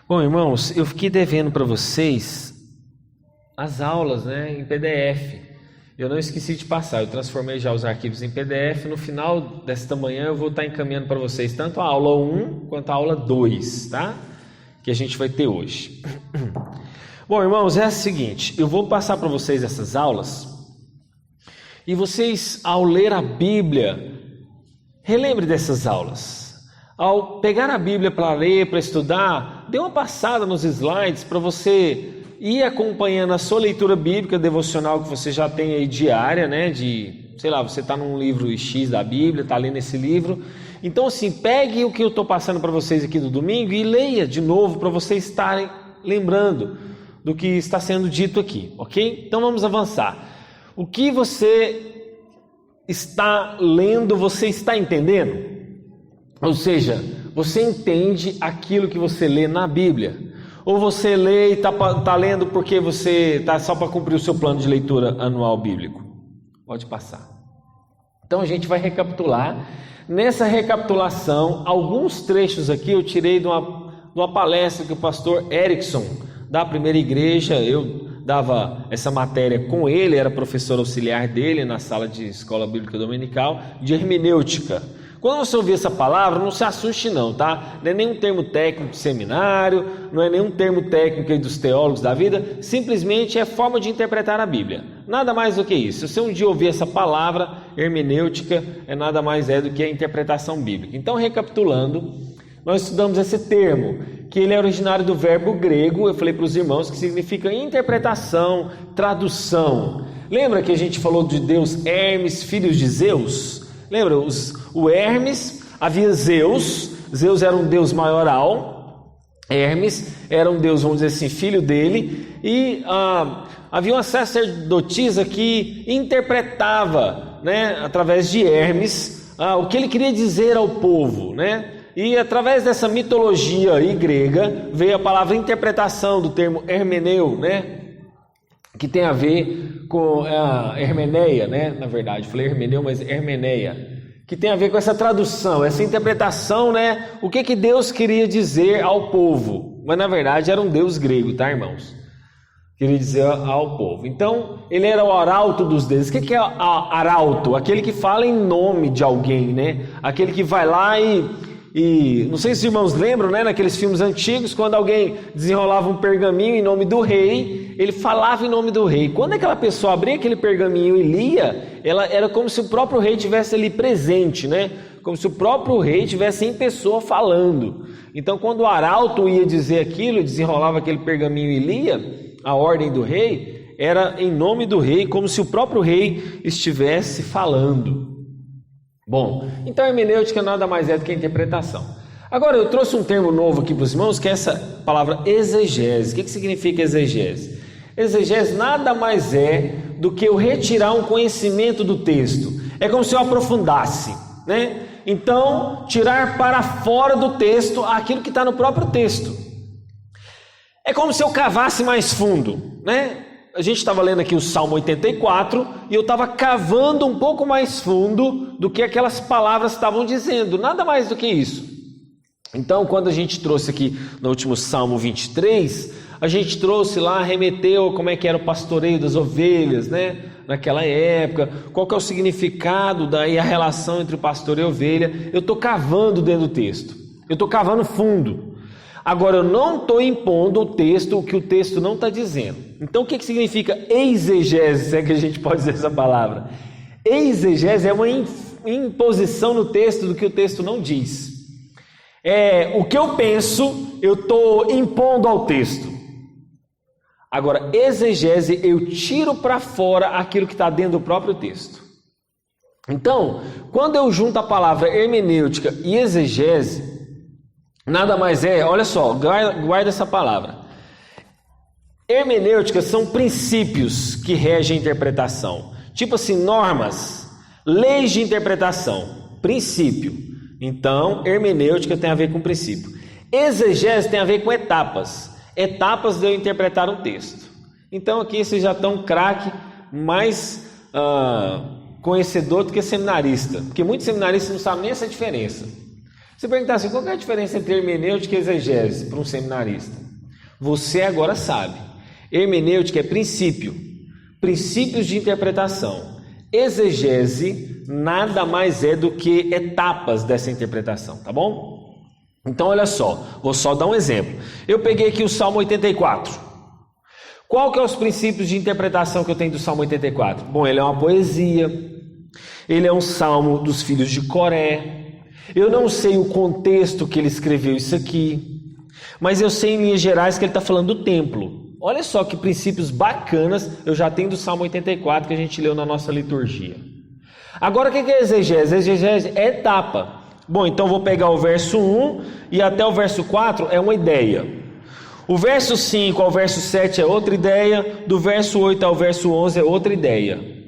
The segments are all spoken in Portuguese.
Bom, irmãos, eu fiquei devendo para vocês as aulas, em PDF. Eu não esqueci de passar, eu transformei já os arquivos em PDF. No final desta manhã eu vou estar encaminhando para vocês tanto a aula 1 quanto a aula 2, tá? Que a gente vai ter hoje. Bom, irmãos, é o seguinte, eu vou passar para vocês essas aulas e vocês, ao ler a Bíblia, relembre dessas aulas. Ao pegar a Bíblia para ler, para estudar, dê uma passada nos slides para você ir acompanhando a sua leitura bíblica devocional que você já tem aí diária, você está num livro X da Bíblia, está lendo esse livro. Então assim, pegue o que eu estou passando para vocês aqui do domingo e leia de novo para vocês estarem lembrando do que está sendo dito aqui, ok? Então vamos avançar. O que você está lendo, você está entendendo? Ou seja, você entende aquilo que você lê na Bíblia? Ou você lê e está lendo porque você está só para cumprir o seu plano de leitura anual bíblico? Pode passar. Então a gente vai recapitular. Nessa recapitulação, alguns trechos aqui eu tirei de uma palestra que o pastor Erickson, da Primeira Igreja, eu dava essa matéria com ele, era professor auxiliar dele na sala de escola bíblica dominical, de hermenêutica. Quando você ouvir essa palavra, não se assuste não, tá? Não é nenhum termo técnico de seminário, não é nenhum termo técnico aí dos teólogos da vida, simplesmente é forma de interpretar a Bíblia. Nada mais do que isso. Se você um dia ouvir essa palavra, hermenêutica, nada mais do que a interpretação bíblica. Então, recapitulando, nós estudamos esse termo, que ele é originário do verbo grego, eu falei para os irmãos, que significa interpretação, tradução. Lembra que a gente falou de Deus Hermes, filhos de Zeus? Lembra, o Hermes, havia Zeus era um deus maioral, Hermes era um deus, vamos dizer assim, filho dele, e havia uma sacerdotisa que interpretava, através de Hermes, o que ele queria dizer ao povo, E através dessa mitologia aí grega, veio a palavra interpretação do termo hermeneu, que tem a ver com a hermeneia, na verdade, falei hermeneu, mas hermeneia, que tem a ver com essa tradução, essa interpretação, o que Deus queria dizer ao povo, mas na verdade era um Deus grego, tá, irmãos? Queria dizer ao povo. Então, ele era o arauto dos deuses. O que é arauto? Aquele que fala em nome de alguém, Aquele que vai lá e não sei se os irmãos lembram, naqueles filmes antigos, quando alguém desenrolava um pergaminho em nome do rei, ele falava em nome do rei. Quando aquela pessoa abria aquele pergaminho e lia, ela era como se o próprio rei estivesse ali presente, Como se o próprio rei estivesse em pessoa falando. Então, quando o arauto ia dizer aquilo, desenrolava aquele pergaminho e lia a ordem do rei, era em nome do rei, como se o próprio rei estivesse falando. Bom, então a hermenêutica nada mais é do que a interpretação. Agora eu trouxe um termo novo aqui para os irmãos, que é essa palavra exegese. O que significa exegese? Exegese nada mais é do que eu retirar um conhecimento do texto. É como se eu aprofundasse, Então, tirar para fora do texto aquilo que está no próprio texto. É como se eu cavasse mais fundo, A gente estava lendo aqui o Salmo 84 e eu estava cavando um pouco mais fundo do que aquelas palavras estavam dizendo, nada mais do que isso. Então, quando a gente trouxe aqui no último Salmo 23, a gente trouxe lá, remeteu como é que era o pastoreio das ovelhas, naquela época, qual que é o significado daí, a relação entre o pastor e a ovelha. Eu estou cavando dentro do texto, eu estou cavando fundo. Agora, eu não estou impondo o que o texto não está dizendo. Então, o que significa exegese, se é que a gente pode dizer essa palavra? Exegese é uma imposição no texto do que o texto não diz. O que eu penso, eu estou impondo ao texto. Agora, exegese, eu tiro para fora aquilo que está dentro do próprio texto. Então, quando eu junto a palavra hermenêutica e exegese, nada mais olha só, guarda essa palavra. Hermenêutica são princípios que regem a interpretação. Tipo assim, normas, leis de interpretação, princípio. Então, hermenêutica tem a ver com princípio. Exegese tem a ver com etapas. Etapas de eu interpretar um texto. Então aqui vocês já estão craque, mais conhecedor do que seminarista. Porque muitos seminaristas não sabem nem essa diferença. Você perguntar assim, qual que é a diferença entre hermenêutica e exegese para um seminarista? Você agora sabe. Hermenêutica é princípio, princípios de interpretação. Exegese nada mais é do que etapas dessa interpretação, tá bom? Então olha só, vou só dar um exemplo. Eu peguei aqui o Salmo 84. Qual que é os princípios de interpretação que eu tenho do Salmo 84? Bom, ele é uma poesia, ele é um salmo dos filhos de Coré. Eu não sei o contexto que ele escreveu isso aqui, mas eu sei em linhas gerais que ele está falando do templo. Olha só que princípios bacanas eu já tenho do Salmo 84 que a gente leu na nossa liturgia. Agora o que é exegese? Exegese é etapa. Bom, então vou pegar o verso 1 e até o verso 4 é uma ideia. O verso 5 ao verso 7 é outra ideia, do verso 8 ao verso 11 é outra ideia.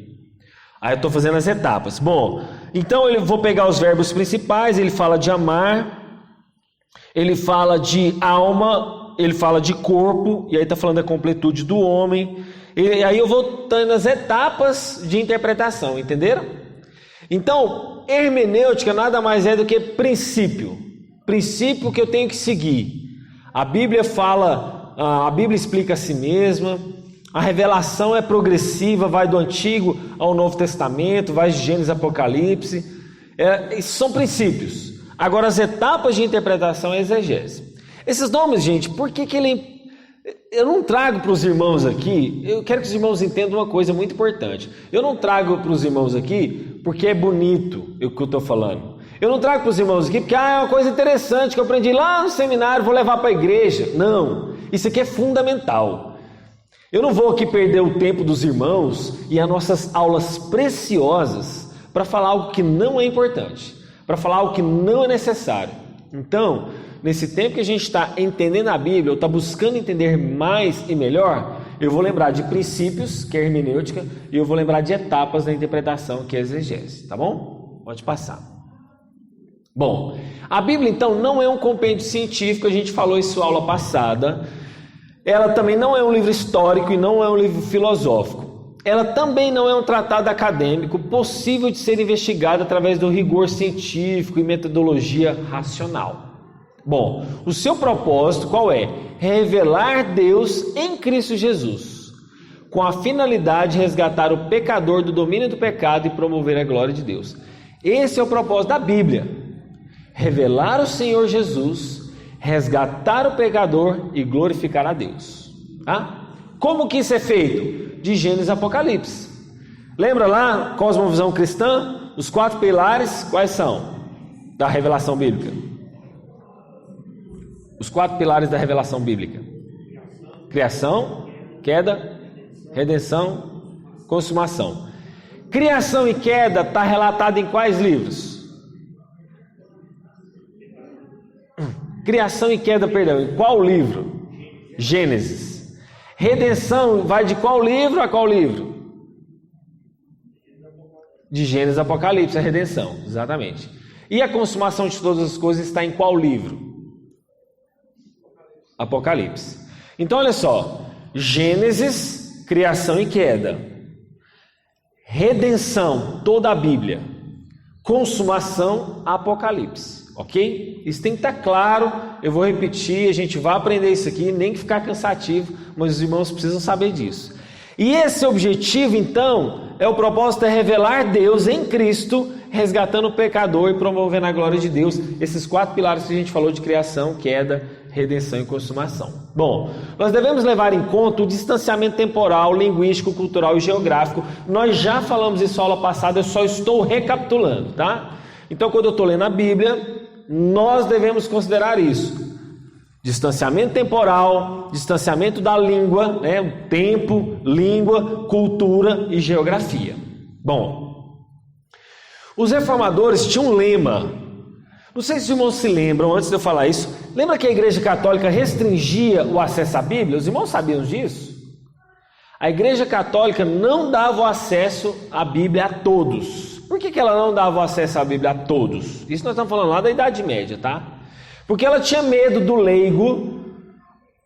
Aí eu estou fazendo as etapas. Bom, então eu vou pegar os verbos principais, ele fala de amar, ele fala de alma, ele fala de corpo, e aí está falando da completude do homem. E aí eu vou dando as etapas de interpretação, entenderam? Então, hermenêutica nada mais é do que princípio que eu tenho que seguir. A Bíblia fala, a Bíblia explica a si mesma, a revelação é progressiva, vai do Antigo ao Novo Testamento, vai de Gênesis a Apocalipse, isso são princípios. Agora as etapas de interpretação é exegese. Esses nomes, gente, por que ele... Eu não trago para os irmãos aqui, eu quero que os irmãos entendam uma coisa muito importante. Eu não trago para os irmãos aqui porque é bonito o que eu estou falando. Eu não trago para os irmãos aqui porque é uma coisa interessante que eu aprendi lá no seminário, vou levar para a igreja. Não, isso aqui é fundamental. Eu não vou aqui perder o tempo dos irmãos e as nossas aulas preciosas para falar algo que não é importante, para falar algo que não é necessário. Então, nesse tempo que a gente está entendendo a Bíblia, ou está buscando entender mais e melhor, eu vou lembrar de princípios, que é hermenêutica, e eu vou lembrar de etapas da interpretação, que é exegese, tá bom? Pode passar. Bom, a Bíblia então não é um compêndio científico, a gente falou isso na aula passada. Ela também não é um livro histórico e não é um livro filosófico. Ela também não é um tratado acadêmico possível de ser investigado através do rigor científico e metodologia racional. Bom, o seu propósito qual é? Revelar Deus em Cristo Jesus, com a finalidade de resgatar o pecador do domínio do pecado e promover a glória de Deus. Esse é o propósito da Bíblia. Revelar o Senhor Jesus, resgatar o pecador e glorificar a Deus. Tá? Como que isso é feito? De Gênesis a Apocalipse. Lembra lá, cosmovisão cristã? Os 4 pilares, quais são? Da revelação bíblica. Os 4 pilares da revelação bíblica. Criação, queda, redenção, consumação. Criação e queda está relatado em quais livros? Criação e queda, perdão, em qual livro? Gênesis. Redenção vai de qual livro a qual livro? De Gênesis a Apocalipse, a redenção, exatamente. E a consumação de todas as coisas está em qual livro? Apocalipse. Então olha só, Gênesis, criação e queda. Redenção, toda a Bíblia. Consumação, Apocalipse. Ok? Isso tem que estar claro, eu vou repetir, a gente vai aprender isso aqui, nem que ficar cansativo, mas os irmãos precisam saber disso. E esse objetivo, então, o propósito é revelar Deus em Cristo, resgatando o pecador e promovendo a glória de Deus. Esses 4 pilares que a gente falou de criação, queda, redenção e consumação. Bom, nós devemos levar em conta o distanciamento temporal, linguístico, cultural e geográfico. Nós já falamos isso na aula passada, eu só estou recapitulando, tá? Então, quando eu estou lendo a Bíblia, nós devemos considerar isso. Distanciamento temporal, distanciamento da língua, né? Tempo, língua, cultura e geografia. Bom, os reformadores tinham um lema. Não sei se os irmãos se lembram, antes de eu falar isso, lembra que a Igreja Católica restringia o acesso à Bíblia? Os irmãos sabiam disso? A Igreja Católica não dava o acesso à Bíblia a todos. Por que ela não dava o acesso à Bíblia a todos? Isso nós estamos falando lá da Idade Média, tá? Porque ela tinha medo do leigo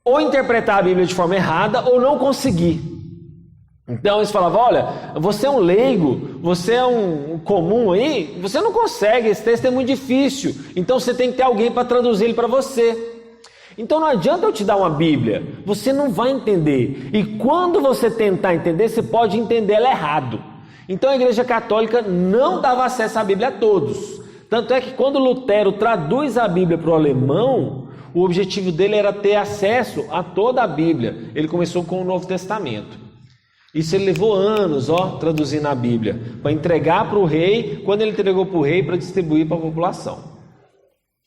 ou interpretar a Bíblia de forma errada ou não conseguir. Então eles falavam, olha, você é um leigo, você é um comum aí, você não consegue, esse texto é muito difícil, então você tem que ter alguém para traduzir ele para você. Então não adianta eu te dar uma Bíblia, você não vai entender, e quando você tentar entender, você pode entender ela errado. Então a Igreja Católica não dava acesso à Bíblia a todos, tanto é que quando Lutero traduz a Bíblia para o alemão, o objetivo dele era ter acesso a toda a Bíblia. Ele começou com o Novo Testamento. Isso ele levou anos, traduzindo a Bíblia, para entregar para o rei, quando ele entregou para o rei, para distribuir para a população.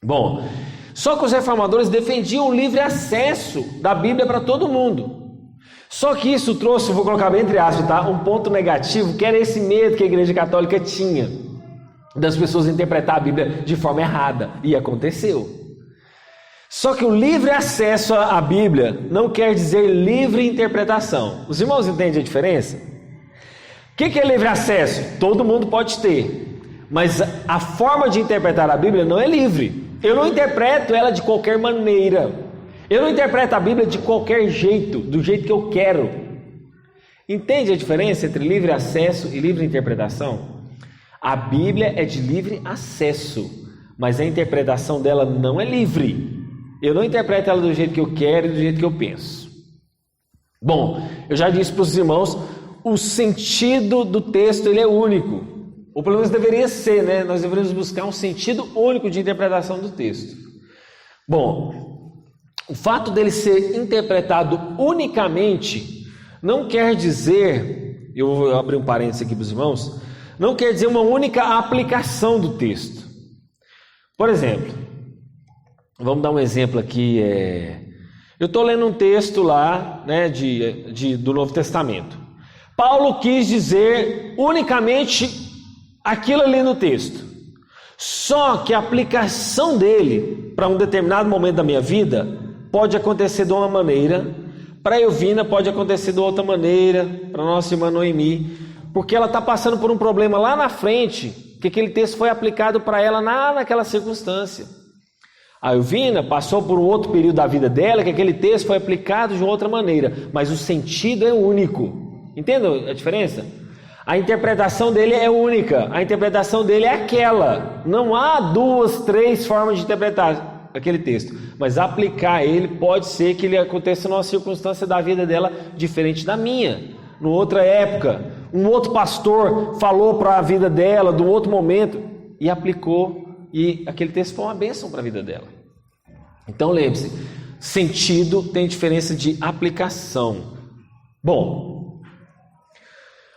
Bom, só que os reformadores defendiam o livre acesso da Bíblia para todo mundo. Só que isso trouxe, vou colocar bem entre aspas, tá? Um ponto negativo, que era esse medo que a Igreja Católica tinha das pessoas interpretar a Bíblia de forma errada, e aconteceu. Só que o livre acesso à Bíblia não quer dizer livre interpretação. Os irmãos entendem a diferença? O que é livre acesso? Todo mundo pode ter, mas a forma de interpretar a Bíblia não é livre. Eu não interpreto ela de qualquer maneira. Eu não interpreto a Bíblia de qualquer jeito, do jeito que eu quero. Entende a diferença entre livre acesso e livre interpretação? A Bíblia é de livre acesso, mas a interpretação dela não é livre. Eu não interpreto ela do jeito que eu quero e do jeito que eu penso. Bom, eu já disse para os irmãos, o sentido do texto ele é único. Ou pelo menos deveria ser, né? Nós deveríamos buscar um sentido único de interpretação do texto. Bom, o fato dele ser interpretado unicamente não quer dizer, eu vou abrir um parênteses aqui para os irmãos, não quer dizer uma única aplicação do texto. Por exemplo, vamos dar um exemplo aqui. Eu estou lendo um texto lá, né, do Novo Testamento. Paulo quis dizer unicamente aquilo ali no texto. Só que a aplicação dele para um determinado momento da minha vida pode acontecer de uma maneira, para a Elvina pode acontecer de outra maneira, para a nossa irmã Noemi, porque ela está passando por um problema lá na frente, que aquele texto foi aplicado para ela naquela circunstância. A Elvina passou por um outro período da vida dela, que aquele texto foi aplicado de outra maneira, mas o sentido é único. Entendem a diferença? A interpretação dele é única, a interpretação dele é aquela. Não há 2, 3 formas de interpretar aquele texto, mas aplicar ele pode ser que ele aconteça numa circunstância da vida dela diferente da minha. Numa outra época, um outro pastor falou para a vida dela, de um outro momento, e aplicou. E aquele texto foi uma bênção para a vida dela. Então lembre-se, sentido tem diferença de aplicação. Bom,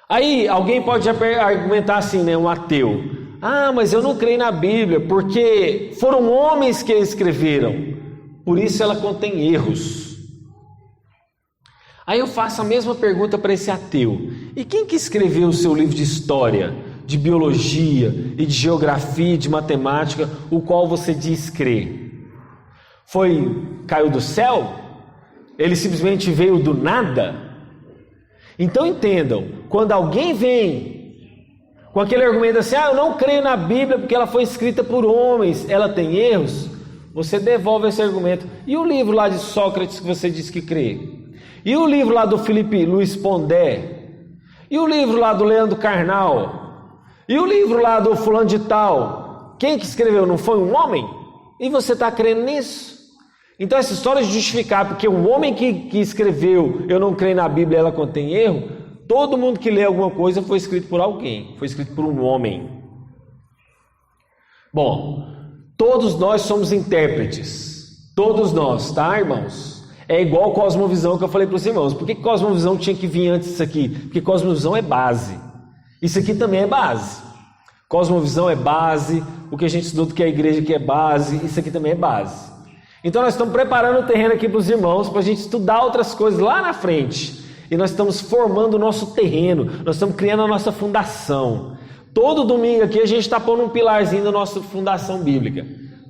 aí alguém pode argumentar assim, né, um ateu. Ah, mas eu não creio na Bíblia, porque foram homens que a escreveram, por isso ela contém erros. Aí eu faço a mesma pergunta para esse ateu. E quem que escreveu o seu livro de história, de biologia e de geografia e de matemática, o qual você diz crer? Caiu do céu? Ele simplesmente veio do nada? Então entendam, quando alguém vem com aquele argumento assim, eu não creio na Bíblia porque ela foi escrita por homens, ela tem erros, você devolve esse argumento. E o livro lá de Sócrates que você diz que crê? E o livro lá do Felipe Luiz Pondé? E o livro lá do Leandro Carnal? E o livro lá do fulano de tal? Quem que escreveu? Não foi um homem? E você está crendo nisso? Então essa história de justificar porque um homem que escreveu, eu não creio na Bíblia, ela contém erro, todo mundo que lê alguma coisa foi escrito por alguém, foi escrito por um homem. Bom, todos nós somos intérpretes, todos nós, tá, irmãos? É igual cosmovisão que eu falei para os irmãos. Por que cosmovisão tinha que vir antes disso aqui? Porque cosmovisão é base. Isso aqui também é base. Cosmovisão é base, o que a gente estudou do que é a igreja que é base, isso aqui também é base. Então nós estamos preparando o terreno aqui para os irmãos, para a gente estudar outras coisas lá na frente. E nós estamos formando o nosso terreno, nós estamos criando a nossa fundação. Todo domingo aqui a gente está pondo um pilarzinho da nossa fundação bíblica.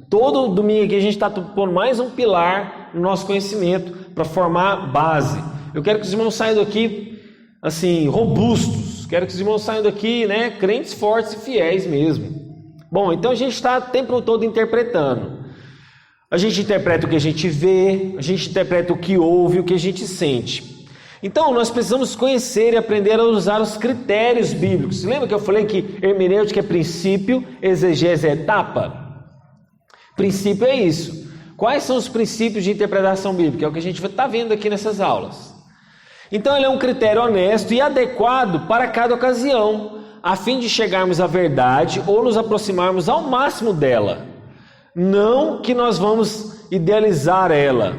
Todo domingo aqui a gente está pondo mais um pilar no nosso conhecimento para formar base. Eu quero que os irmãos saiam daqui assim, robustos. Quero que os irmãos saiam daqui, né, crentes fortes e fiéis mesmo. Bom, então a gente está o tempo todo interpretando. A gente interpreta o que a gente vê, a gente interpreta o que ouve, o que a gente sente. Então, nós precisamos conhecer e aprender a usar os critérios bíblicos. Lembra que eu falei que hermenêutica é princípio, exegese é etapa? Princípio é isso. Quais são os princípios de interpretação bíblica? É o que a gente está vendo aqui nessas aulas. Então, ele é um critério honesto e adequado para cada ocasião, a fim de chegarmos à verdade ou nos aproximarmos ao máximo dela. Não que nós vamos idealizar ela,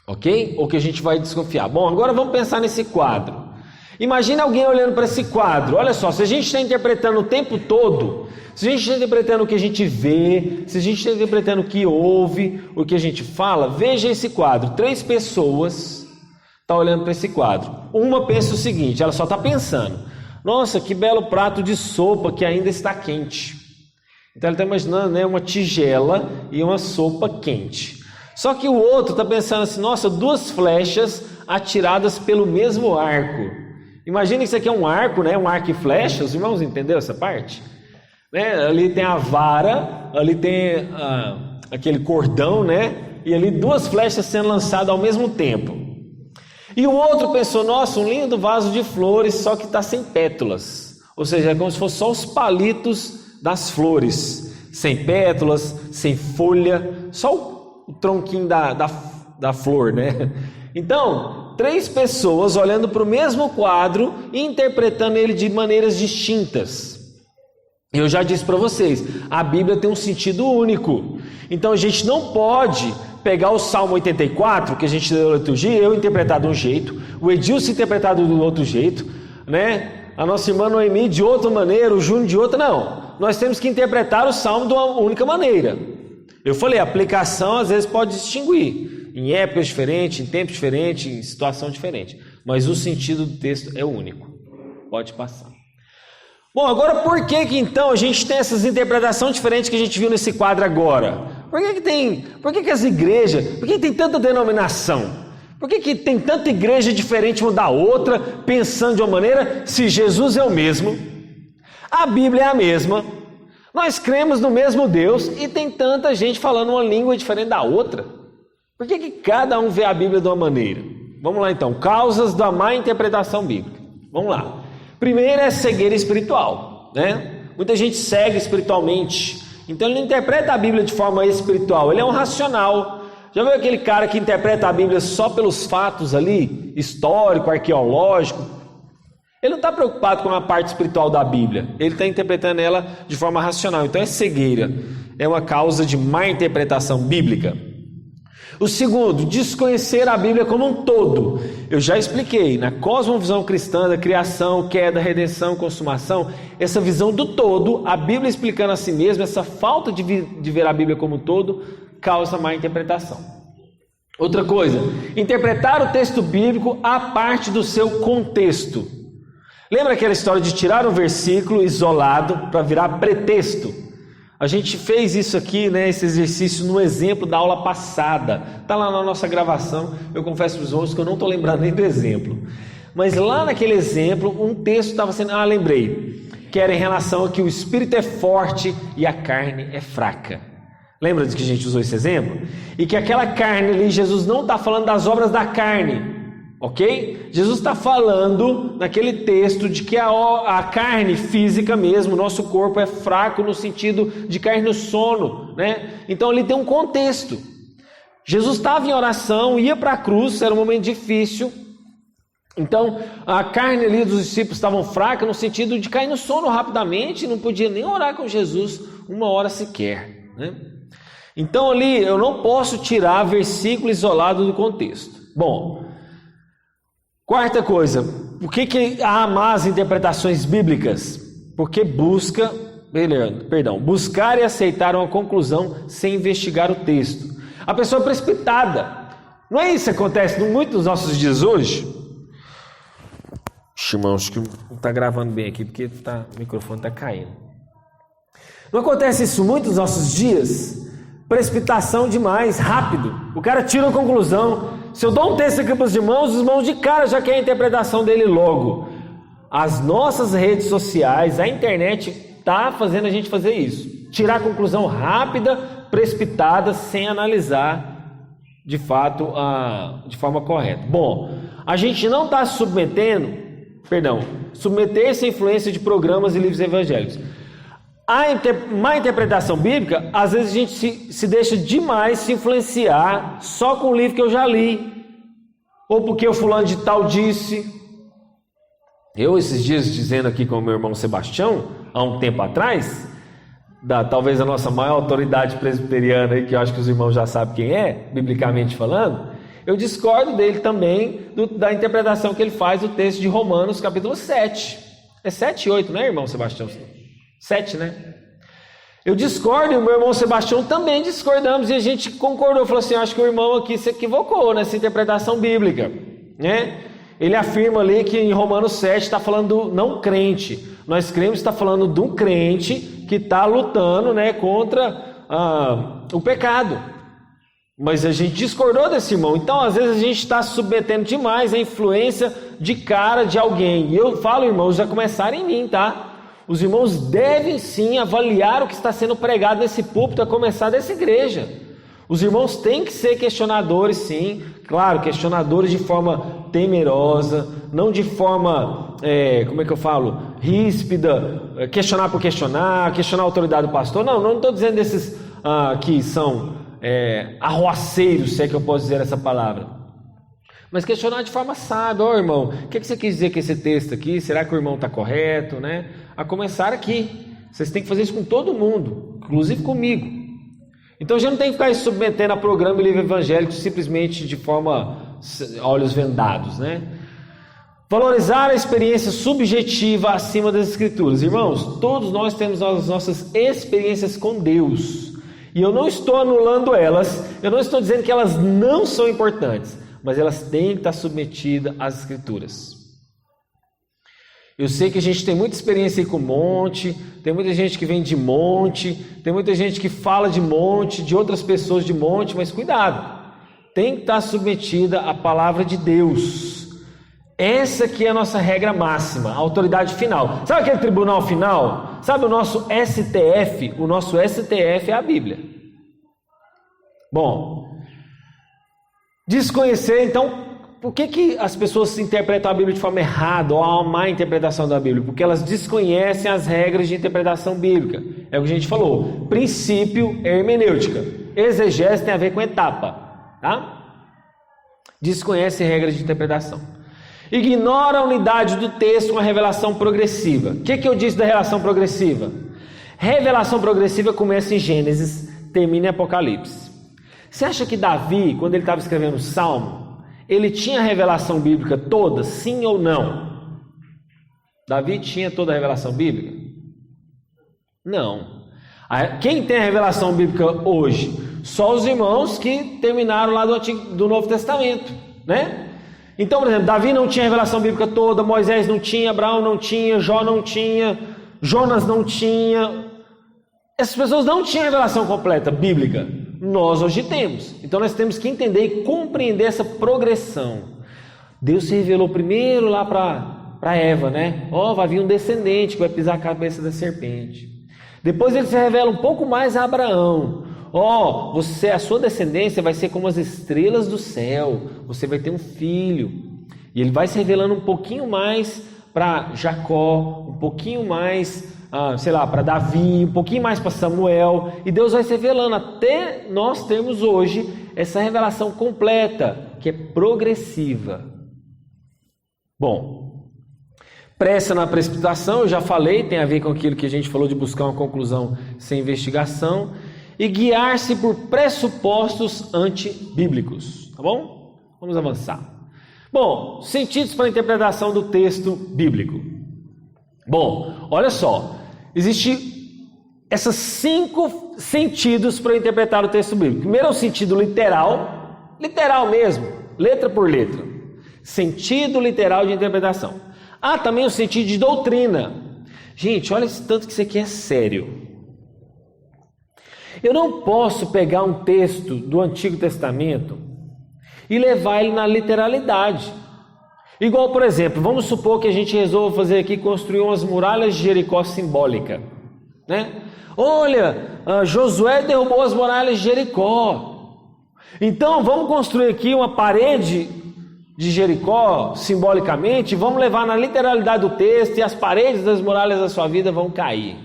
ok? Ou que a gente vai desconfiar. Bom, agora vamos pensar nesse quadro. Imagina alguém olhando para esse quadro. Olha só, se a gente está interpretando o tempo todo, se a gente está interpretando o que a gente vê, se a gente está interpretando o que ouve, o que a gente fala, veja esse quadro. 3 pessoas estão olhando para esse quadro. Uma pensa o seguinte, ela só está pensando: nossa, que belo prato de sopa que ainda está quente. Então ela está imaginando, né, uma tigela e uma sopa quente. Só que o outro está pensando assim: nossa, 2 flechas atiradas pelo mesmo arco. Imagina que isso aqui é um arco, né? Um arco e flecha. Os irmãos entenderam essa parte? Né? Ali tem a vara, ali tem aquele cordão, né? E ali 2 flechas sendo lançadas ao mesmo tempo. E o outro pensou: nossa, um lindo vaso de flores, só que está sem pétalas. Ou seja, é como se fosse só os palitos das flores, sem pétalas, sem folha, só o tronquinho da flor, né? Então, 3 pessoas olhando para o mesmo quadro e interpretando ele de maneiras distintas. Eu já disse para vocês, a Bíblia tem um sentido único. Então a gente não pode pegar o Salmo 84, que a gente leu na liturgia, eu interpretar de um jeito, o Edilson interpretar do outro jeito, né? A nossa irmã Noemi de outra maneira, o Júnior de outra. Não, nós temos que interpretar o Salmo de uma única maneira. Eu falei, a aplicação às vezes pode distinguir em épocas diferentes, em tempos diferentes, em situação diferente, mas o sentido do texto é único. Pode passar. Bom, agora por que então a gente tem essas interpretações diferentes que a gente viu nesse quadro agora? Por que as igrejas, por que tem tanta denominação? Por que tem tanta igreja diferente uma da outra, pensando de uma maneira, se Jesus é o mesmo, a Bíblia é a mesma, nós cremos no mesmo Deus e tem tanta gente falando uma língua diferente da outra? Por que cada um vê a Bíblia de uma maneira? Vamos lá então, causas da má interpretação bíblica. Vamos lá. Primeiro é cegueira espiritual, né? Muita gente segue espiritualmente, então ele não interpreta a Bíblia de forma espiritual, ele é um racional. Já viu aquele cara que interpreta a Bíblia só pelos fatos ali, histórico, arqueológico? Ele não está preocupado com a parte espiritual da Bíblia, ele está interpretando ela de forma racional. Então é cegueira, é uma causa de má interpretação bíblica. O segundo, desconhecer a Bíblia como um todo. Eu já expliquei, na cosmovisão cristã da criação, queda, redenção, consumação, essa visão do todo, a Bíblia explicando a si mesma, essa falta de ver a Bíblia como um todo, causa má interpretação. Outra coisa, interpretar o texto bíblico a parte do seu contexto. Lembra aquela história de tirar um versículo isolado para virar pretexto? A gente fez isso aqui, né, esse exercício no exemplo da aula passada. Está lá na nossa gravação. Eu confesso para os irmãos que eu não estou lembrando nem do exemplo. Mas lá naquele exemplo, um texto estava sendo... lembrei. Que era em relação a que o espírito é forte e a carne é fraca. Lembra de que a gente usou esse exemplo? E que aquela carne ali, Jesus não está falando das obras da carne. Ok? Jesus está falando naquele texto de que a carne física mesmo, o nosso corpo é fraco no sentido de cair no sono, né? Então ali tem um contexto. Jesus estava em oração, ia para a cruz, era um momento difícil. Então a carne ali dos discípulos estavam fraca no sentido de cair no sono rapidamente, não podia nem orar com Jesus 1 hora sequer, né? Então ali eu não posso tirar versículo isolado do contexto. Bom, quarta coisa, por que há más interpretações bíblicas? Porque buscar e aceitar uma conclusão sem investigar o texto. A pessoa é precipitada. Não é isso que acontece muito nos nossos dias hoje? Irmão, acho que não está gravando bem aqui, porque o microfone está caindo. Não acontece isso muito nos nossos dias? Precipitação demais, rápido. O cara tira uma conclusão. Se eu dou um texto aqui para os irmãos de cara já quer a interpretação dele logo. As nossas redes sociais, a internet está fazendo a gente fazer isso. Tirar a conclusão rápida, precipitada, sem analisar de fato de forma correta. Bom, a gente não está submeter-se à influência de programas e livros evangélicos. A má interpretação bíblica, às vezes a gente se deixa demais se influenciar só com o livro que eu já li, ou porque o fulano de tal disse. Eu, esses dias, dizendo aqui com o meu irmão Sebastião, há um tempo atrás, talvez a nossa maior autoridade presbiteriana, aí, que eu acho que os irmãos já sabem quem é, biblicamente falando, eu discordo dele também da interpretação que ele faz do texto de Romanos, capítulo 7. É 7 e 8, né, irmão Sebastião? 7, né? Eu discordo e o meu irmão Sebastião também discordamos, e a gente concordou, falou assim, acho que o irmão aqui se equivocou nessa interpretação bíblica, né? Ele afirma ali que em Romanos 7 está falando do não crente. Nós cremos que está falando de um crente que está lutando, né, contra o pecado. Mas a gente discordou desse irmão. Então, às vezes, a gente está submetendo demais a influência de cara de alguém. E eu falo, irmãos, já começaram em mim, tá? Os irmãos devem sim avaliar o que está sendo pregado nesse púlpito, a começar dessa igreja. Os irmãos têm que ser questionadores, sim. Claro, questionadores de forma temerosa, não de forma, ríspida, questionar por questionar, questionar a autoridade do pastor. Não estou dizendo desses que são arruaceiros, se é que eu posso dizer essa palavra. Mas questionar de forma sábia. Irmão, o que você quis dizer com esse texto aqui? Será que o irmão está correto, né? A começar aqui. Vocês têm que fazer isso com todo mundo, inclusive comigo. Então a gente não tem que ficar se submetendo a programa e livro evangélico simplesmente de forma olhos vendados, né? Valorizar a experiência subjetiva acima das escrituras. Irmãos, todos nós temos as nossas experiências com Deus. E eu não estou anulando elas, eu não estou dizendo que elas não são importantes, mas elas têm que estar submetidas às escrituras. Eu sei que a gente tem muita experiência aí com monte, tem muita gente que vem de monte, tem muita gente que fala de monte, de outras pessoas de monte, mas cuidado, tem que estar submetida à palavra de Deus. Essa aqui é a nossa regra máxima, a autoridade final. Sabe aquele tribunal final? Sabe o nosso STF? O nosso STF é a Bíblia. Bom, desconhecer então... Por que as pessoas interpretam a Bíblia de forma errada ou há uma má interpretação da Bíblia? Porque elas desconhecem as regras de interpretação bíblica. É o que a gente falou. Princípio é hermenêutica. Exegese tem a ver com etapa. Tá? Desconhece regras de interpretação. Ignora a unidade do texto com a revelação progressiva. O que eu disse da revelação progressiva? Revelação progressiva começa em Gênesis, termina em Apocalipse. Você acha que Davi, quando ele estava escrevendo o Salmo, ele tinha a revelação bíblica toda, sim ou não? Davi tinha toda a revelação bíblica? Não. Quem tem a revelação bíblica hoje? Só os irmãos que terminaram lá do Novo Testamento, né? Então, por exemplo, Davi não tinha a revelação bíblica toda, Moisés não tinha, Abraão não tinha, Jó não tinha, Jonas não tinha. Essas pessoas não tinham a revelação completa bíblica. Nós hoje temos. Então nós temos que entender e compreender essa progressão. Deus se revelou primeiro lá para Eva, né? Vai vir um descendente que vai pisar a cabeça da serpente. Depois ele se revela um pouco mais a Abraão. A sua descendência vai ser como as estrelas do céu. Você vai ter um filho. E ele vai se revelando um pouquinho mais para Jacó, um pouquinho mais... para Davi, um pouquinho mais para Samuel, e Deus vai se revelando até nós termos hoje essa revelação completa, que é progressiva. Bom, pressa na precipitação, eu já falei, tem a ver com aquilo que a gente falou de buscar uma conclusão sem investigação, e guiar-se por pressupostos antibíblicos, tá bom? Vamos avançar. Bom, sentidos para a interpretação do texto bíblico. Bom, olha só. Existem esses 5 sentidos para interpretar o texto bíblico. Primeiro é o sentido literal mesmo, letra por letra. Sentido literal de interpretação. Há também o sentido de doutrina. Gente, olha esse tanto que isso aqui é sério. Eu não posso pegar um texto do Antigo Testamento e levar ele na literalidade. Igual, por exemplo, vamos supor que a gente resolva fazer aqui, construir umas muralhas de Jericó simbólica, né? Olha, Josué derrubou as muralhas de Jericó. Então, vamos construir aqui uma parede de Jericó, simbolicamente, vamos levar na literalidade do texto e as paredes das muralhas da sua vida vão cair.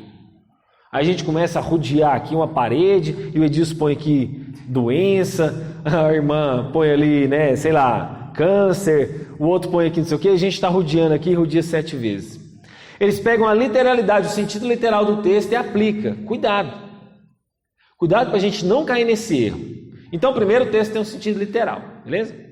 Aí a gente começa a rodear aqui uma parede e o Edilson põe aqui doença, a irmã põe ali, né, sei lá, câncer, o outro põe aqui não sei o que, a gente está rodeando aqui e rodeia 7 vezes. Eles pegam a literalidade, o sentido literal do texto e aplica. Cuidado. Cuidado para a gente não cair nesse erro. Então, primeiro o texto tem um sentido literal, beleza?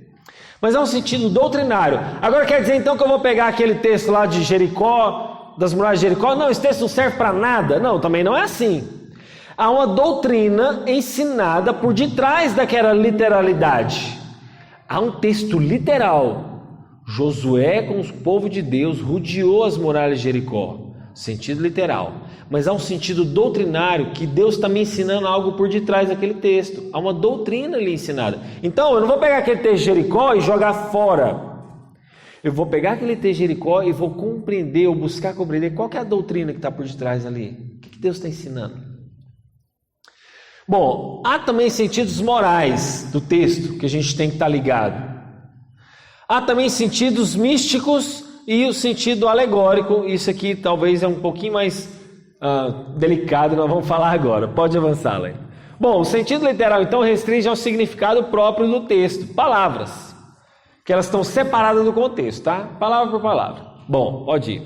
Mas é um sentido doutrinário. Agora quer dizer então que eu vou pegar aquele texto lá de Jericó, das muralhas de Jericó? Não, esse texto não serve para nada. Não, também não é assim. Há uma doutrina ensinada por detrás daquela literalidade. Há um texto literal. Josué com o povo de Deus rodeou as muralhas de Jericó. Sentido literal. Mas há um sentido doutrinário que Deus está me ensinando algo por detrás daquele texto. Há uma doutrina ali ensinada. Então eu não vou pegar aquele texto de Jericó e jogar fora. Eu vou pegar aquele texto de Jericó e vou compreender, ou buscar compreender qual que é a doutrina que está por detrás ali. O que Deus está ensinando? Bom, há também sentidos morais do texto que a gente tem que estar ligado. Há também sentidos místicos e o sentido alegórico. Isso aqui talvez é um pouquinho mais delicado, nós vamos falar agora. Pode avançar, Léo. Bom, o sentido literal então restringe ao significado próprio do texto. Palavras, que elas estão separadas do contexto, tá? Palavra por palavra. Bom, pode ir.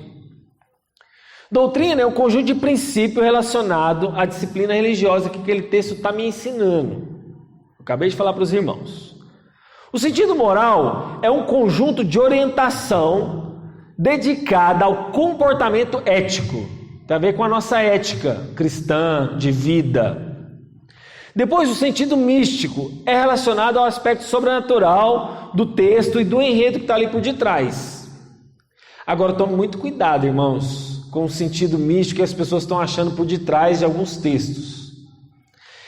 Doutrina é um conjunto de princípios relacionado à disciplina religiosa que aquele texto está me ensinando. Eu acabei de falar para os irmãos. O sentido moral é um conjunto de orientação dedicada ao comportamento ético. Tem a ver com a nossa ética cristã, de vida. Depois, o sentido místico é relacionado ao aspecto sobrenatural do texto e do enredo que está ali por detrás. Agora, tome muito cuidado, irmãos, com o sentido místico que as pessoas estão achando por detrás de alguns textos.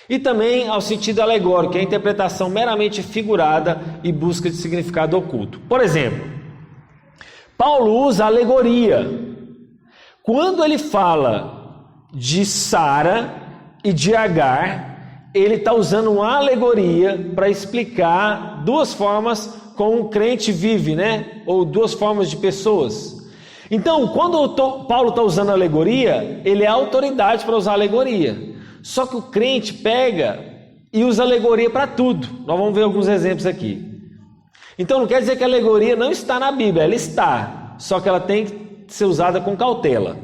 E também ao sentido alegórico, que é a interpretação meramente figurada e busca de significado oculto. Por exemplo, Paulo usa alegoria. Quando ele fala de Sara e de Agar, ele está usando uma alegoria para explicar duas formas como um crente vive, né? Ou duas formas de pessoas. Então, quando Paulo está usando alegoria, ele é autoridade para usar alegoria. Só que o crente pega e usa alegoria para tudo. Nós vamos ver alguns exemplos aqui. Então, não quer dizer que a alegoria não está na Bíblia, ela está. Só que ela tem que ser usada com cautela.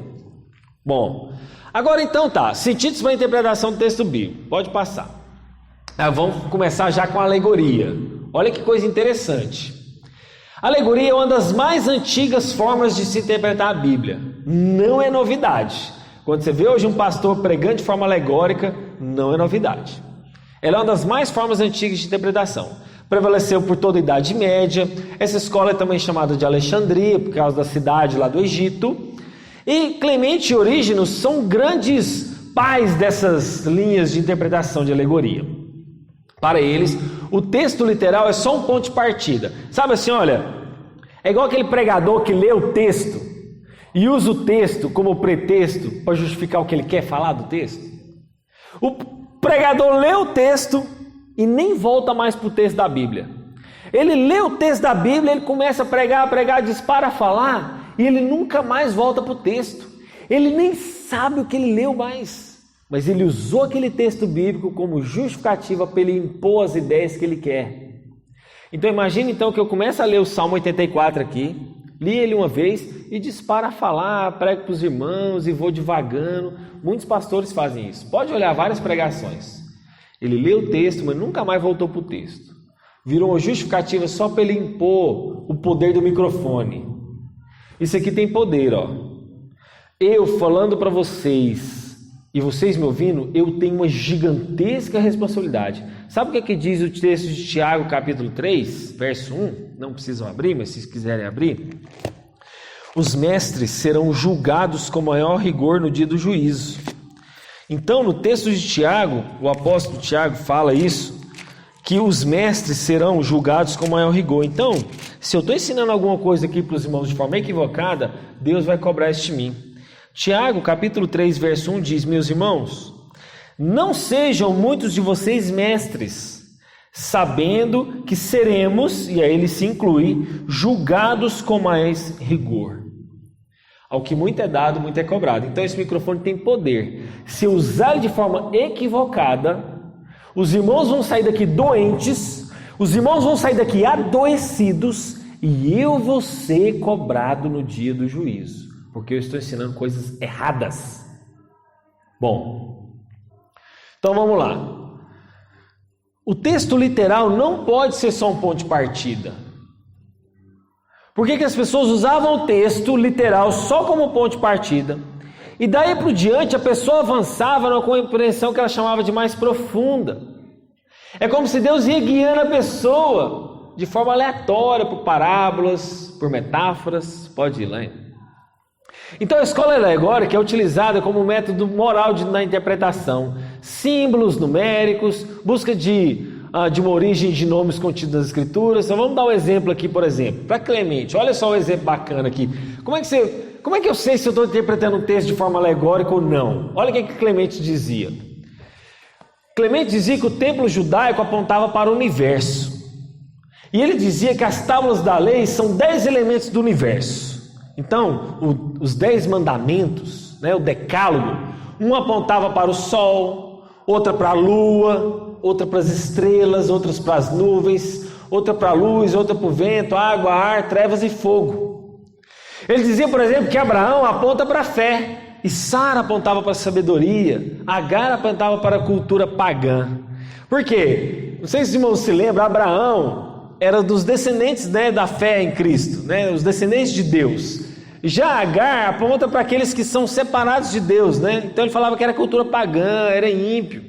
Bom, agora então tá, sentidos para a interpretação do texto bíblico, pode passar. Vamos começar já com a alegoria. Olha que coisa interessante. A alegoria é uma das mais antigas formas de se interpretar a Bíblia. Não é novidade. Quando você vê hoje um pastor pregando de forma alegórica, não é novidade. Ela é uma das mais formas antigas de interpretação. Prevaleceu por toda a Idade Média. Essa escola é também chamada de Alexandria, por causa da cidade lá do Egito. E Clemente e Orígenes são grandes pais dessas linhas de interpretação de alegoria. Para eles, o texto literal é só um ponto de partida. Sabe assim, olha, é igual aquele pregador que lê o texto e usa o texto como pretexto para justificar o que ele quer falar do texto. O pregador lê o texto e nem volta mais para o texto da Bíblia. Ele lê o texto da Bíblia, ele começa a pregar, dispara a falar, e ele nunca mais volta para o texto. Ele nem sabe o que ele leu mais, mas ele usou aquele texto bíblico como justificativa para ele impor as ideias que ele quer. Então imagine então que eu começo a ler o Salmo 84 aqui, li ele uma vez e dispara a falar, prego para os irmãos e vou divagando. Muitos pastores fazem isso. Pode olhar várias pregações. Ele leu o texto, mas nunca mais voltou para o texto. Virou uma justificativa só para ele impor o poder do microfone. Isso aqui tem poder, ó. Eu falando para vocês e vocês me ouvindo, eu tenho uma gigantesca responsabilidade. Sabe o que diz o texto de Tiago, capítulo 3, verso 1? Não precisam abrir, mas se quiserem abrir. Os mestres serão julgados com maior rigor no dia do juízo. Então, no texto de Tiago, o apóstolo Tiago fala isso, que os mestres serão julgados com maior rigor. Então, se eu estou ensinando alguma coisa aqui para os irmãos de forma equivocada, Deus vai cobrar isso de mim. Tiago, capítulo 3, verso 1 diz: meus irmãos, não sejam muitos de vocês mestres, sabendo que seremos, e aí ele se inclui, julgados com mais rigor. Ao que muito é dado, muito é cobrado. Então esse microfone tem poder. Se usar de forma equivocada, os irmãos vão sair daqui doentes, os irmãos vão sair daqui adoecidos, e eu vou ser cobrado no dia do juízo, porque eu estou ensinando coisas erradas. Bom, então vamos lá. O texto literal não pode ser só um ponto de partida. Por que as pessoas usavam o texto literal só como ponto de partida? E daí por diante a pessoa avançava numa compreensão que ela chamava de mais profunda. É como se Deus ia guiando a pessoa de forma aleatória, por parábolas, por metáforas. Pode ir lá, hein? Então a escola alegórica é utilizada como método moral na interpretação. Símbolos numéricos, busca de uma origem de nomes contidos nas escrituras. Então vamos dar um exemplo aqui, por exemplo, para Clemente. Olha só um exemplo bacana aqui. Como é que eu sei se eu estou interpretando um texto de forma alegórica ou não? Olha o que Clemente dizia. Clemente dizia que o templo judaico apontava para o universo. E ele dizia que as tábuas da lei são 10 elementos do universo. Então, os 10 mandamentos, né, o decálogo, um apontava para o sol, outra para a lua, outra para as estrelas, outras para as nuvens, outra para a luz, outra para o vento, água, ar, trevas e fogo. Ele dizia, por exemplo, que Abraão aponta para a fé, e Sara apontava para a sabedoria, Agar apontava para a cultura pagã. Por quê? Não sei se os irmãos se lembram, Abraão era dos descendentes, né, da fé em Cristo, né, os descendentes de Deus. Já Agar aponta para aqueles que são separados de Deus, né? Então ele falava que era cultura pagã, era ímpio.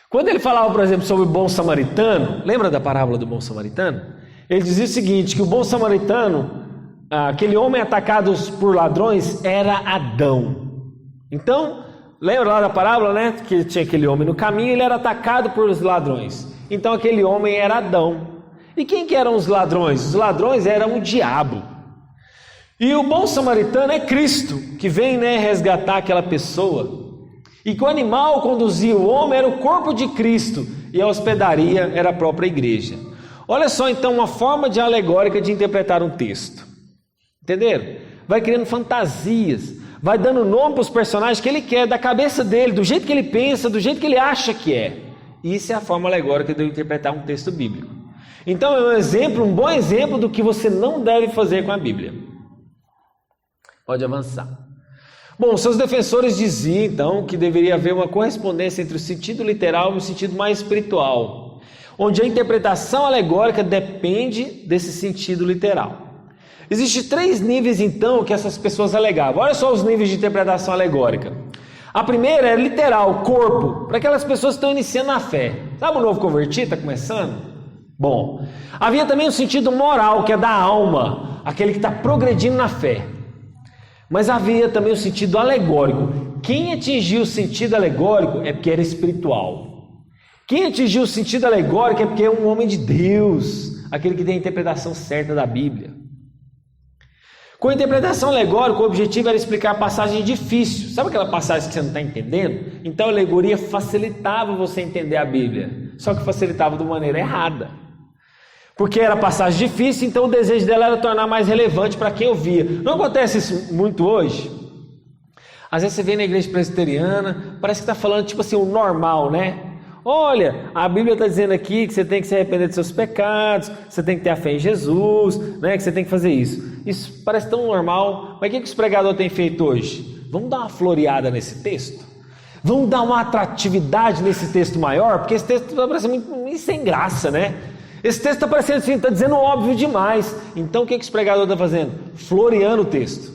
Quando ele falava, por exemplo, sobre o bom samaritano, lembra da parábola do bom samaritano? Ele dizia o seguinte, que o bom samaritano, aquele homem atacado por ladrões, era Adão. Então, lembra lá da parábola, né? Que tinha aquele homem no caminho, ele era atacado por os ladrões. Então aquele homem era Adão. E quem que eram os ladrões? Os ladrões eram o diabo. E o bom samaritano é Cristo, que vem, né, resgatar aquela pessoa. E que o animal conduzia o homem era o corpo de Cristo, e a hospedaria era a própria igreja. Olha só então uma forma de alegórica de interpretar um texto. Entenderam? Vai criando fantasias, vai dando nome para os personagens que ele quer, da cabeça dele, do jeito que ele pensa, do jeito que ele acha que é. Isso é a forma alegórica de eu interpretar um texto bíblico. Então é um bom exemplo do que você não deve fazer com a Bíblia. Pode avançar. Bom, seus defensores diziam então que deveria haver uma correspondência entre o sentido literal e o sentido mais espiritual, onde a interpretação alegórica depende desse sentido literal. Existem 3 níveis então que essas pessoas alegavam. Olha só os níveis de interpretação alegórica. A primeira é literal, corpo, para aquelas pessoas que estão iniciando na fé. Sabe o novo convertido, está começando? Bom, havia também o sentido moral, que é da alma, aquele que está progredindo na fé. Mas havia também o sentido alegórico. Quem atingiu o sentido alegórico é porque era espiritual. Quem atingiu o sentido alegórico é porque é um homem de Deus, aquele que tem a interpretação certa da Bíblia. Com a interpretação alegórica, o objetivo era explicar a passagem difícil. Sabe aquela passagem que você não está entendendo? Então a alegoria facilitava você entender a Bíblia, só que facilitava de maneira errada. Porque era passagem difícil, então o desejo dela era tornar mais relevante para quem ouvia. Não acontece isso muito hoje? Às vezes você vem na igreja presbiteriana, parece que está falando tipo assim, o normal, né? Olha, a Bíblia está dizendo aqui que você tem que se arrepender dos seus pecados, você tem que ter a fé em Jesus, né? Que você tem que fazer isso. Isso parece tão normal, mas o que os pregadores têm feito hoje? Vamos dar uma floreada nesse texto? Vamos dar uma atratividade nesse texto maior? Porque esse texto está parecendo muito sem graça, né? Esse texto está parecendo assim, está dizendo óbvio demais. Então o que os pregadores estão fazendo? Floreando o texto,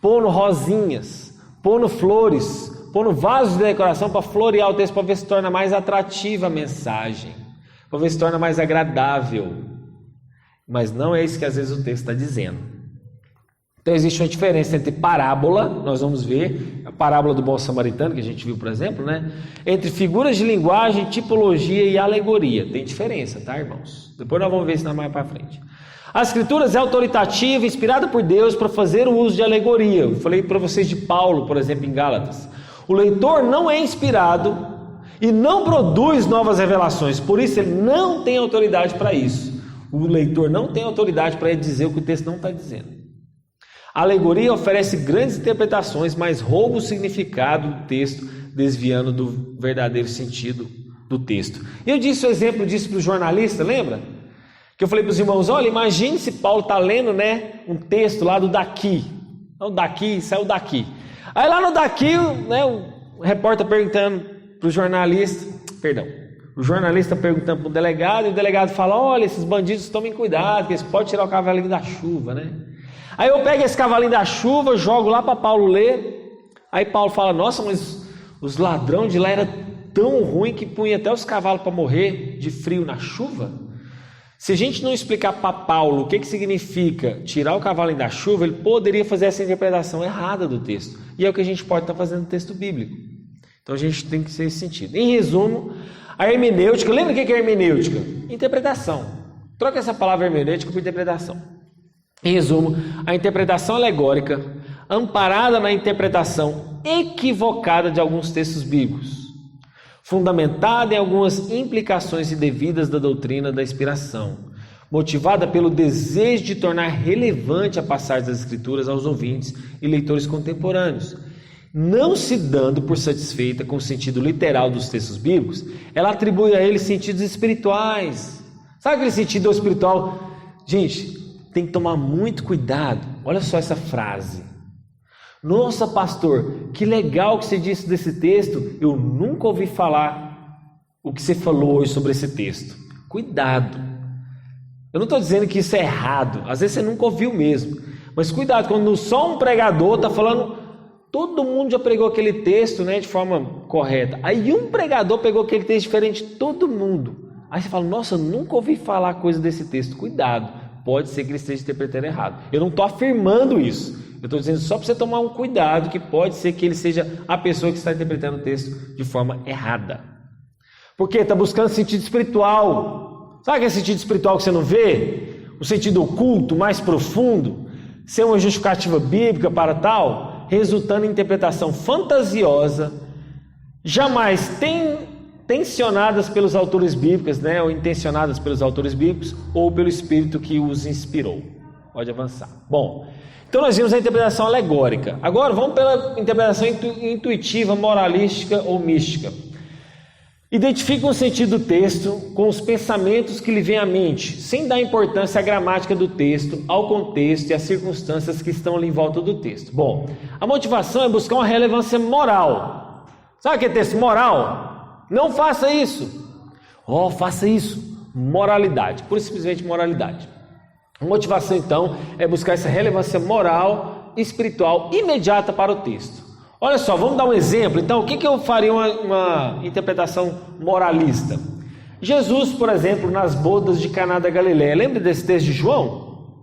pondo rosinhas, pondo flores, pondo vasos de decoração para florear o texto, para ver se torna mais atrativa a mensagem, para ver se torna mais agradável. Mas não é isso que às vezes o texto está dizendo. Então existe uma diferença entre parábola, nós vamos ver, a parábola do bom samaritano, que a gente viu, por exemplo, né? Entre figuras de linguagem, tipologia e alegoria. Tem diferença, tá, irmãos? Depois nós vamos ver isso mais para frente. A escritura é autoritativa, inspirada por Deus para fazer o uso de alegoria. Eu falei para vocês de Paulo, por exemplo, em Gálatas. O leitor não é inspirado e não produz novas revelações, por isso ele não tem autoridade para isso. O leitor não tem autoridade para dizer o que o texto não está dizendo. A alegoria oferece grandes interpretações, mas rouba o significado do texto, desviando do verdadeiro sentido do texto. Eu disse o exemplo disso para o jornalista, lembra? Que eu falei para os irmãos, olha, imagine se Paulo está lendo, né, um texto lá do daqui. Não, daqui, saiu daqui. Aí lá no daqui, né, o repórter perguntando para o jornalista, o jornalista perguntando para o delegado, e o delegado fala, olha, esses bandidos tomem cuidado, que eles podem tirar o cavalinho da chuva, né? Aí eu pego esse cavalinho da chuva, jogo lá para Paulo ler, aí Paulo fala, nossa, mas os ladrões de lá eram tão ruins que punha até os cavalos para morrer de frio na chuva. Se a gente não explicar para Paulo o que significa tirar o cavalinho da chuva, ele poderia fazer essa interpretação errada do texto. E é o que a gente pode estar fazendo no texto bíblico. Então a gente tem que ser esse sentido. Em resumo, a hermenêutica, lembra o que é hermenêutica? Interpretação. Troca essa palavra hermenêutica por interpretação. Em resumo, a interpretação alegórica, amparada na interpretação equivocada de alguns textos bíblicos, fundamentada em algumas implicações indevidas da doutrina da inspiração, motivada pelo desejo de tornar relevante a passagem das Escrituras aos ouvintes e leitores contemporâneos, não se dando por satisfeita com o sentido literal dos textos bíblicos, ela atribui a eles sentidos espirituais. Sabe aquele sentido espiritual? Gente, tem que tomar muito cuidado. Olha só essa frase. Nossa, pastor, que legal que você disse desse texto. Eu nunca ouvi falar o que você falou hoje sobre esse texto. Cuidado. Eu não estou dizendo que isso é errado. Às vezes você nunca ouviu mesmo. Mas cuidado, quando só um pregador está falando, todo mundo já pregou aquele texto, né, de forma correta. Aí um pregador pegou aquele texto diferente de todo mundo. Aí você fala, nossa, eu nunca ouvi falar coisa desse texto. Cuidado. Pode ser que ele esteja interpretando errado. Eu não estou afirmando isso. Eu estou dizendo só para você tomar um cuidado, que pode ser que ele seja a pessoa que está interpretando o texto de forma errada. Porque está buscando sentido espiritual. Sabe aquele sentido espiritual que você não vê? O sentido oculto, mais profundo? Ser uma justificativa bíblica para tal, resultando em interpretação fantasiosa, jamais tensionadas pelos autores bíblicos, né, ou intencionadas pelos autores bíblicos, ou pelo Espírito que os inspirou. Pode avançar. Bom, então nós vimos a interpretação alegórica. Agora vamos pela interpretação intuitiva, moralística ou mística. Identifique o sentido do texto com os pensamentos que lhe vêm à mente, sem dar importância à gramática do texto, ao contexto e às circunstâncias que estão ali em volta do texto. Bom, a motivação é buscar uma relevância moral. Sabe o que é texto moral? Não faça isso. Faça isso. Moralidade. Pura e simplesmente moralidade. A motivação, então, é buscar essa relevância moral e espiritual imediata para o texto. Olha só, vamos dar um exemplo. Então, o que eu faria uma interpretação moralista? Jesus, por exemplo, nas bodas de Caná da Galileia. Lembra desse texto de João?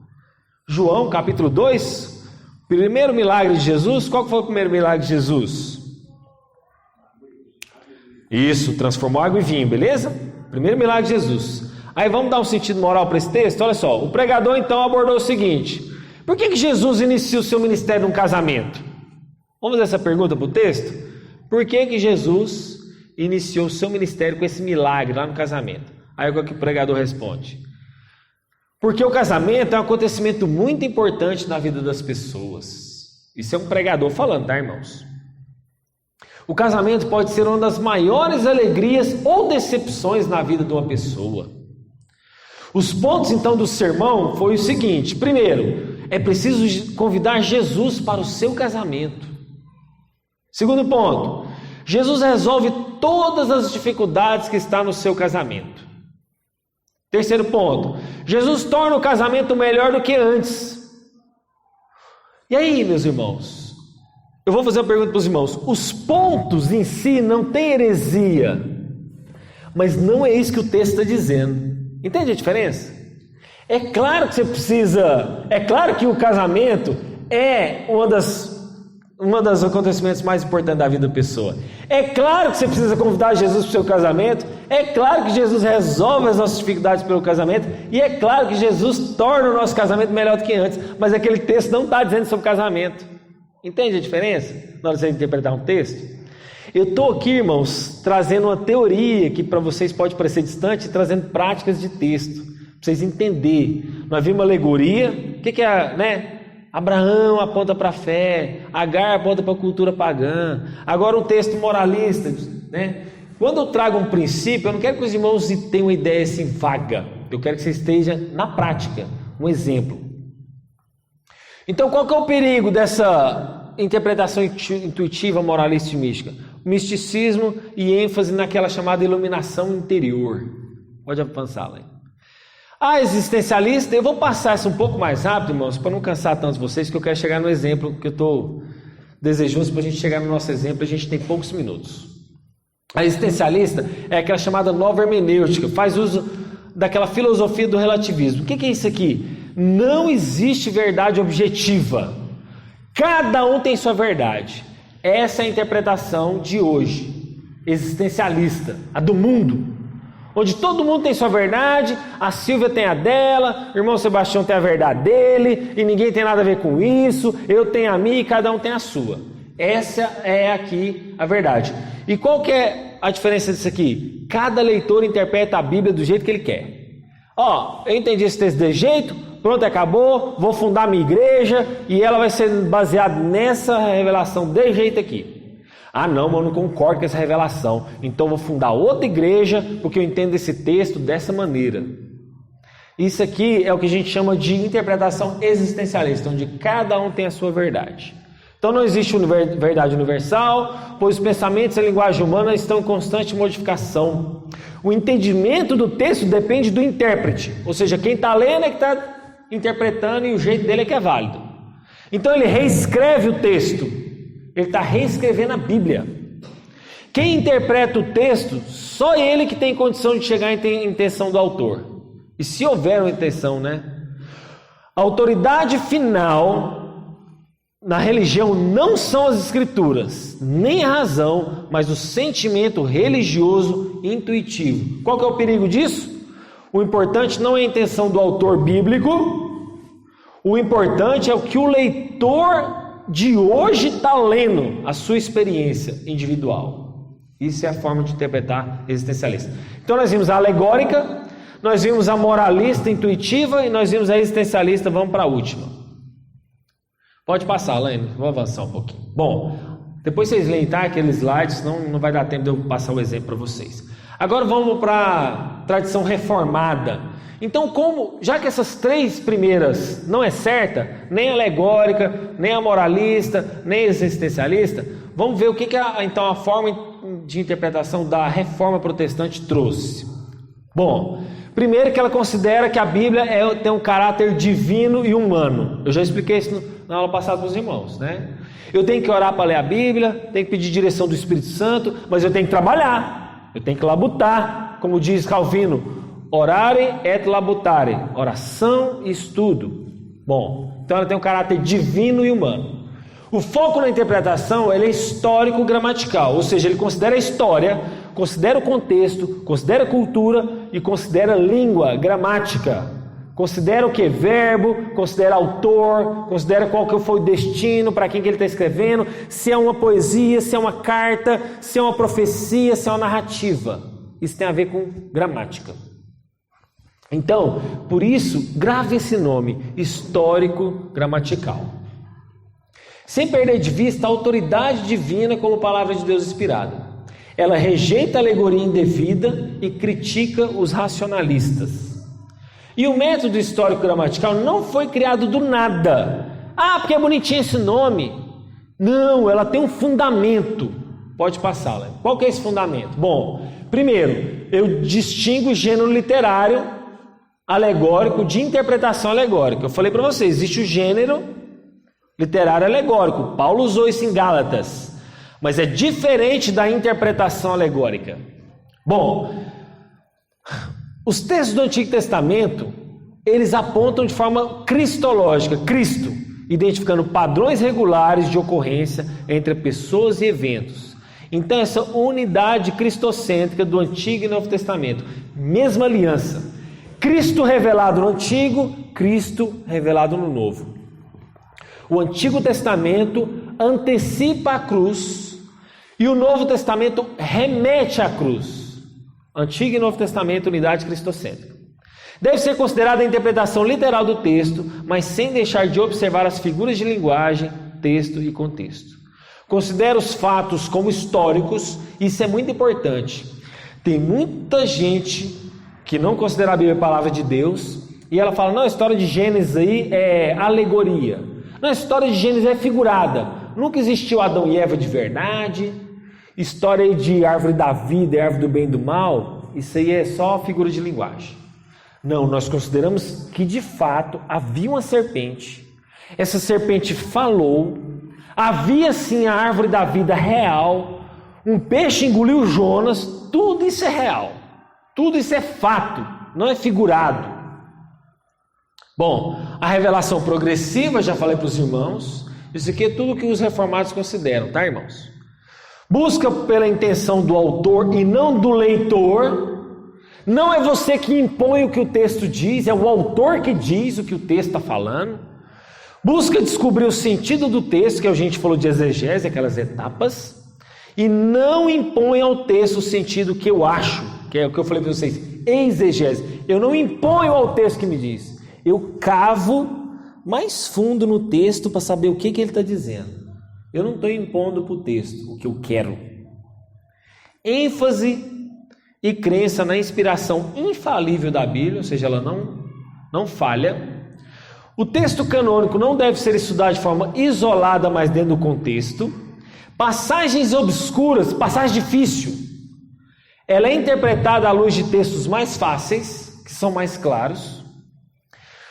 João, capítulo 2. Primeiro milagre de Jesus. Qual foi o primeiro milagre de Jesus? Isso, transformou água em vinho, beleza? Primeiro milagre de Jesus. Aí vamos dar um sentido moral para esse texto? Olha só, o pregador então abordou o seguinte: por que Jesus inicia o seu ministério num casamento? Vamos fazer essa pergunta para o texto? Por que Jesus iniciou o seu ministério com esse milagre lá no casamento? Aí o que o pregador responde? Porque o casamento é um acontecimento muito importante na vida das pessoas. Isso é um pregador falando, tá, irmãos? O casamento pode ser uma das maiores alegrias ou decepções na vida de uma pessoa. Os pontos então do sermão foi o seguinte: primeiro, é preciso convidar Jesus para o seu casamento. Segundo ponto, Jesus resolve todas as dificuldades que estão no seu casamento. Terceiro ponto, Jesus torna o casamento melhor do que antes. E aí, meus irmãos? Eu vou fazer uma pergunta para os irmãos. Os pontos em si não tem heresia, mas não é isso que o texto está dizendo. Entende a diferença? É claro que você precisa... É claro que o casamento é uma das acontecimentos mais importantes da vida da pessoa. É claro que você precisa convidar Jesus para o seu casamento. É claro que Jesus resolve as nossas dificuldades pelo casamento. E é claro que Jesus torna o nosso casamento melhor do que antes. Mas aquele texto não está dizendo sobre casamento. Entende a diferença na hora de você interpretar um texto? Eu estou aqui, irmãos, trazendo uma teoria que para vocês pode parecer distante, trazendo práticas de texto, para vocês entenderem. Nós vimos uma alegoria, o que é, né? Abraão aponta para a fé, Agar aponta para a cultura pagã. Agora um texto moralista, né? Quando eu trago um princípio, eu não quero que os irmãos tenham uma ideia assim vaga, eu quero que você esteja na prática, um exemplo. Então qual que é o perigo dessa interpretação intuitiva, moralista e mística? Misticismo e ênfase naquela chamada iluminação interior. Pode avançar lá. A existencialista, eu vou passar isso um pouco mais rápido, irmãos, para não cansar tanto vocês, que eu quero chegar no exemplo que eu estou desejoso para a gente chegar no nosso exemplo, a gente tem poucos minutos. A existencialista é aquela chamada nova hermenêutica, faz uso daquela filosofia do relativismo. O que é isso aqui? Não existe verdade objetiva. Cada um tem sua verdade. Essa é a interpretação de hoje, existencialista, a do mundo, onde todo mundo tem sua verdade, a Silvia tem a dela, o irmão Sebastião tem a verdade dele, e ninguém tem nada a ver com isso, eu tenho a minha e cada um tem a sua. Essa é aqui a verdade. E qual que é a diferença disso aqui? Cada leitor interpreta a Bíblia do jeito que ele quer. Eu entendi esse texto desse jeito, pronto, acabou, vou fundar minha igreja e ela vai ser baseada nessa revelação desse jeito aqui. Não, mas eu não concordo com essa revelação, então vou fundar outra igreja porque eu entendo esse texto dessa maneira. Isso aqui é o que a gente chama de interpretação existencialista, onde cada um tem a sua verdade. Então não existe verdade universal, pois os pensamentos e a linguagem humana estão em constante modificação. O entendimento do texto depende do intérprete, ou seja, quem está lendo é que está interpretando e o jeito dele é que é válido. Então ele reescreve o texto, ele está reescrevendo a Bíblia. Quem interpreta o texto, só ele que tem condição de chegar à intenção do autor. E se houver uma intenção, né? A autoridade final na religião não são as escrituras, nem a razão, mas o sentimento religioso intuitivo. Qual que é o perigo disso? O importante não é a intenção do autor bíblico, o importante é o que o leitor de hoje está lendo, a sua experiência individual. Isso é a forma de interpretar existencialista. Então nós vimos a alegórica, nós vimos a moralista intuitiva e nós vimos a existencialista. Vamos para a última. Pode passar, Laine, vou avançar um pouquinho. Bom, depois vocês leem, tá? Aqueles slides, senão não vai dar tempo de eu passar o exemplo para vocês. Agora vamos para a tradição reformada. Então, já que essas três primeiras não é certa, nem a alegórica, nem a moralista, nem a existencialista, vamos ver o que então a forma de interpretação da reforma protestante trouxe. Bom, primeiro que ela considera que a Bíblia tem um caráter divino e humano. Eu já expliquei isso na aula passada para os irmãos, né? Eu tenho que orar para ler a Bíblia, tenho que pedir direção do Espírito Santo, mas eu tenho que trabalhar, eu tenho que labutar, como diz Calvino, orare et labutare, oração e estudo. Bom, então ela tem um caráter divino e humano. O foco na interpretação ele é histórico-gramatical, ou seja, ele considera a história, considera o contexto, considera a cultura e considera a língua, gramática. Considera o que? Verbo, considera autor, considera qual que foi o destino, para quem que ele está escrevendo, se é uma poesia, se é uma carta, se é uma profecia, se é uma narrativa. Isso tem a ver com gramática. Então, por isso, grave esse nome, histórico-gramatical. Sem perder de vista a autoridade divina como palavra de Deus inspirada. Ela rejeita a alegoria indevida e critica os racionalistas. E o método histórico-gramatical não foi criado do nada. Porque é bonitinho esse nome. Não, ela tem um fundamento. Pode passar, né? Qual que é esse fundamento? Bom, primeiro, eu distingo o gênero literário alegórico de interpretação alegórica. Eu falei para vocês, existe o gênero literário alegórico. Paulo usou isso em Gálatas. Mas é diferente da interpretação alegórica. Bom, os textos do Antigo Testamento, eles apontam de forma cristológica, Cristo, identificando padrões regulares de ocorrência entre pessoas e eventos. Então essa unidade cristocêntrica do Antigo e Novo Testamento, mesma aliança, Cristo revelado no Antigo, Cristo revelado no Novo. O Antigo Testamento antecipa a cruz E o Novo Testamento remete à cruz. Antigo e Novo Testamento, unidade cristocêntrica. Deve ser considerada a interpretação literal do texto, mas sem deixar de observar as figuras de linguagem, texto e contexto. Considera os fatos como históricos, isso é muito importante. Tem muita gente que não considera a Bíblia a palavra de Deus, e ela fala, não, a história de Gênesis aí é alegoria. Não, a história de Gênesis é figurada. Nunca existiu Adão e Eva de verdade. História aí de árvore da vida e árvore do bem e do mal, isso aí é só figura de linguagem. Não, nós consideramos que de fato havia uma serpente. Essa serpente falou. Havia sim a árvore da vida real. Um peixe engoliu Jonas. Tudo isso é real. Tudo isso é fato, não é figurado. Bom, a revelação progressiva, já falei para os irmãos. Isso aqui é tudo que os reformados consideram, tá, irmãos? Busca pela intenção do autor e não do leitor. Não é você que impõe o que o texto diz, é o autor que diz o que o texto está falando. Busca descobrir o sentido do texto, que a gente falou de exegese, aquelas etapas, e não impõe ao texto o sentido que eu acho, que é o que eu falei para vocês, exegese. Eu não imponho ao texto que me diz, eu cavo mais fundo no texto para saber o que ele está dizendo. Eu não estou impondo para o texto o que eu quero. ênfase e crença na inspiração infalível da Bíblia, ou seja, ela não falha. O texto canônico não deve ser estudado de forma isolada, mas dentro do contexto. Passagens obscuras, passagem difícil, ela é interpretada à luz de textos mais fáceis, que são mais claros.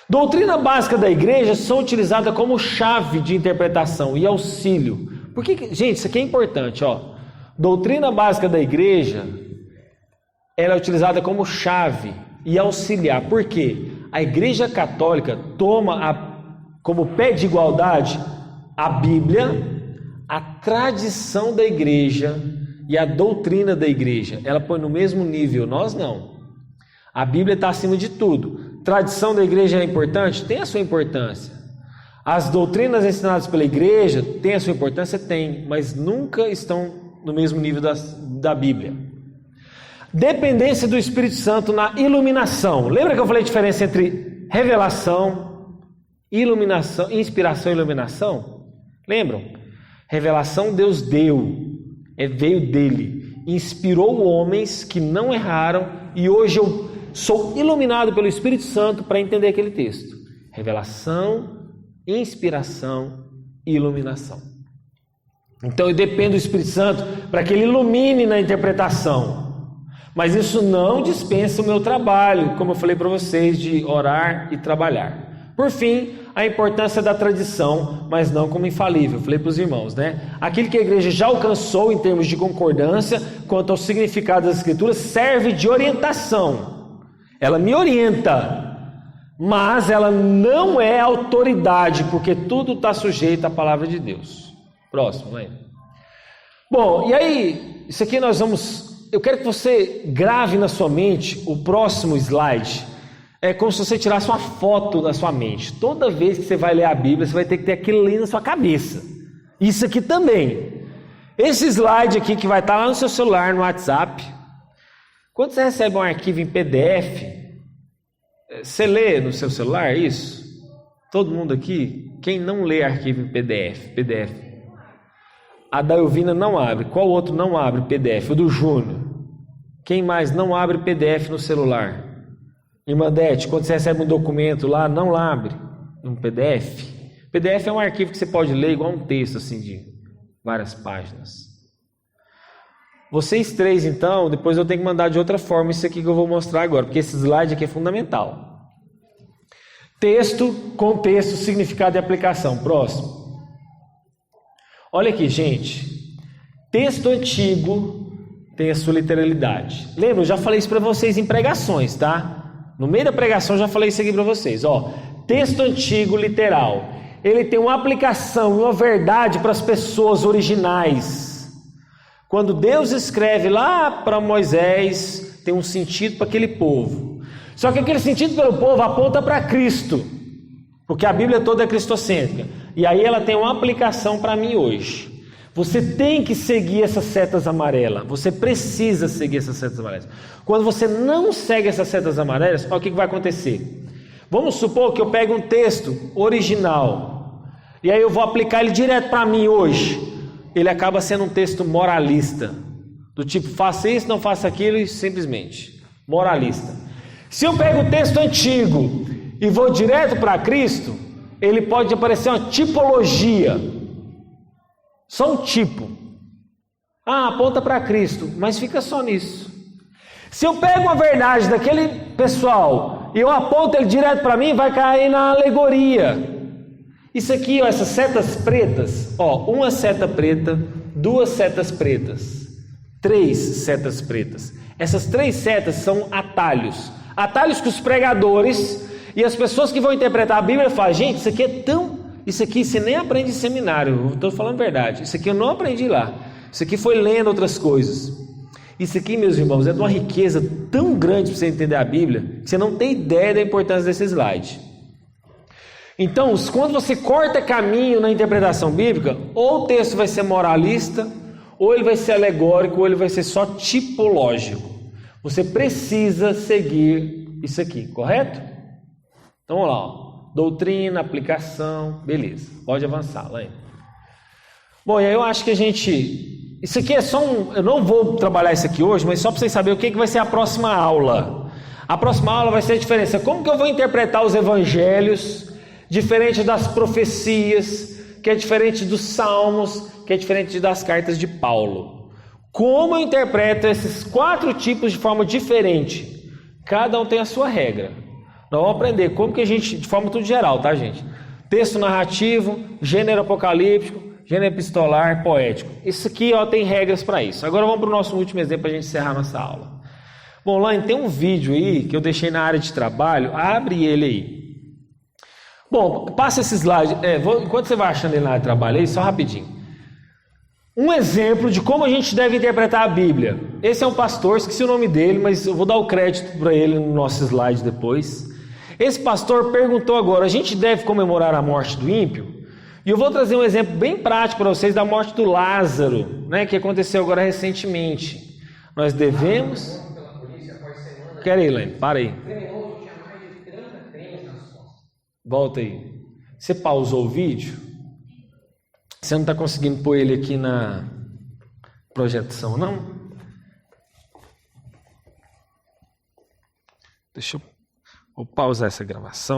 Doutrina básica da igreja são utilizadas como chave de interpretação e auxílio. Porque, gente, isso aqui é importante, ó. Doutrina básica da igreja, ela é utilizada como chave e auxiliar. Por quê? A igreja católica toma como pé de igualdade a Bíblia, a tradição da igreja e a doutrina da igreja. Ela põe no mesmo nível, nós não. A Bíblia está acima de tudo. Tradição da igreja é importante? Tem a sua importância. As doutrinas ensinadas pela igreja têm a sua importância? Tem, mas nunca estão no mesmo nível da Bíblia. Dependência do Espírito Santo na iluminação. Lembra que eu falei a diferença entre revelação, iluminação, inspiração e iluminação? Lembram? Revelação Deus deu, veio dele, inspirou homens que não erraram, e hoje eu sou iluminado pelo Espírito Santo para entender aquele texto. Revelação, inspiração e iluminação. Então eu dependo do Espírito Santo para que ele ilumine na interpretação. Mas isso não dispensa o meu trabalho, como eu falei para vocês, de orar e trabalhar. Por fim, a importância da tradição, mas não como infalível. Eu falei para os irmãos, né? Aquilo que a igreja já alcançou em termos de concordância quanto ao significado das escrituras serve de orientação. Ela me orienta, mas ela não é autoridade, porque tudo está sujeito à palavra de Deus. Próximo, vai. Bom, e aí, isso aqui nós vamos... Eu quero que você grave na sua mente o próximo slide. É como se você tirasse uma foto da sua mente. Toda vez que você vai ler a Bíblia, você vai ter que ter aquilo ali na sua cabeça. Isso aqui também. Esse slide aqui que vai estar lá no seu celular, no WhatsApp. Quando você recebe um arquivo em PDF, você lê no seu celular isso? Todo mundo aqui? Quem não lê arquivo em PDF? A da Elvina não abre. Qual outro não abre PDF? O do Júnior. Quem mais não abre PDF no celular? Irmã Dete, quando você recebe um documento lá, não abre um PDF. PDF é um arquivo que você pode ler igual um texto assim de várias páginas. Vocês três, então, depois eu tenho que mandar de outra forma isso aqui que eu vou mostrar agora, porque esse slide aqui é fundamental. Texto, contexto, significado e aplicação. Próximo. Olha aqui, gente. Texto antigo tem a sua literalidade. Lembra? Eu já falei isso para vocês em pregações, tá? No meio da pregação eu já falei isso aqui para vocês. Ó, texto antigo literal. Ele tem uma aplicação e uma verdade para as pessoas originais. Quando Deus escreve lá para Moisés, tem um sentido para aquele povo. Só que aquele sentido pelo povo aponta para Cristo. Porque a Bíblia toda é cristocêntrica. E aí ela tem uma aplicação para mim hoje. Você tem que seguir essas setas amarelas. Você precisa seguir essas setas amarelas. Quando você não segue essas setas amarelas, olha o que vai acontecer. Vamos supor que eu pego um texto original e aí eu vou aplicar ele direto para mim hoje. Ele acaba sendo um texto moralista. Do tipo, faça isso, não faça aquilo e simplesmente. Moralista. Se eu pego o texto antigo e vou direto para Cristo, ele pode aparecer uma tipologia. Só um tipo. Aponta para Cristo, mas fica só nisso. Se eu pego uma verdade daquele pessoal e eu aponto ele direto para mim, vai cair na alegoria. Isso aqui, essas setas pretas, uma seta preta, 2 setas pretas, 3 setas pretas. Essas 3 setas são atalhos. Atalhos que os pregadores e as pessoas que vão interpretar a Bíblia falam, gente, isso aqui é tão... Isso aqui você nem aprende em seminário, estou falando a verdade. Isso aqui eu não aprendi lá. Isso aqui foi lendo outras coisas. Isso aqui, meus irmãos, é de uma riqueza tão grande para você entender a Bíblia, que você não tem ideia da importância desse slide. Então, quando você corta caminho na interpretação bíblica, ou o texto vai ser moralista, ou ele vai ser alegórico, ou ele vai ser só tipológico. Você precisa seguir isso aqui, correto? Então, vamos lá. Doutrina, aplicação, beleza. Pode avançar, Laine. Bom, e aí eu acho que a gente... Isso aqui é só eu não vou trabalhar isso aqui hoje, mas só para vocês saberem o que vai ser a próxima aula. A próxima aula vai ser a diferença. Como que eu vou interpretar os evangelhos, diferente das profecias, que é diferente dos salmos, que é diferente das cartas de Paulo. Como eu interpreto esses 4 tipos de forma diferente? Cada um tem a sua regra. Nós vamos aprender como que a gente, de forma tudo geral, tá, gente? Texto narrativo, gênero apocalíptico, gênero epistolar, poético. Isso aqui, tem regras para isso. Agora vamos para o nosso último exemplo para a gente encerrar nossa aula. Bom, Laine, tem um vídeo aí que eu deixei na área de trabalho. Abre ele aí. Bom, passa esse slide. Enquanto você vai achando ele na área de trabalho aí, só rapidinho. Um exemplo de como a gente deve interpretar a Bíblia. Esse é um pastor, esqueci o nome dele, mas eu vou dar o crédito para ele no nosso slide depois. Esse pastor perguntou agora, a gente deve comemorar a morte do ímpio? E eu vou trazer um exemplo bem prático para vocês da morte do Lázaro, né, que aconteceu agora recentemente. Nós devemos... Quer aí, Laine? Para aí. Volta aí. Você pausou o vídeo? Você não está conseguindo pôr ele aqui na projeção, não? Deixa eu... Vou pausar essa gravação.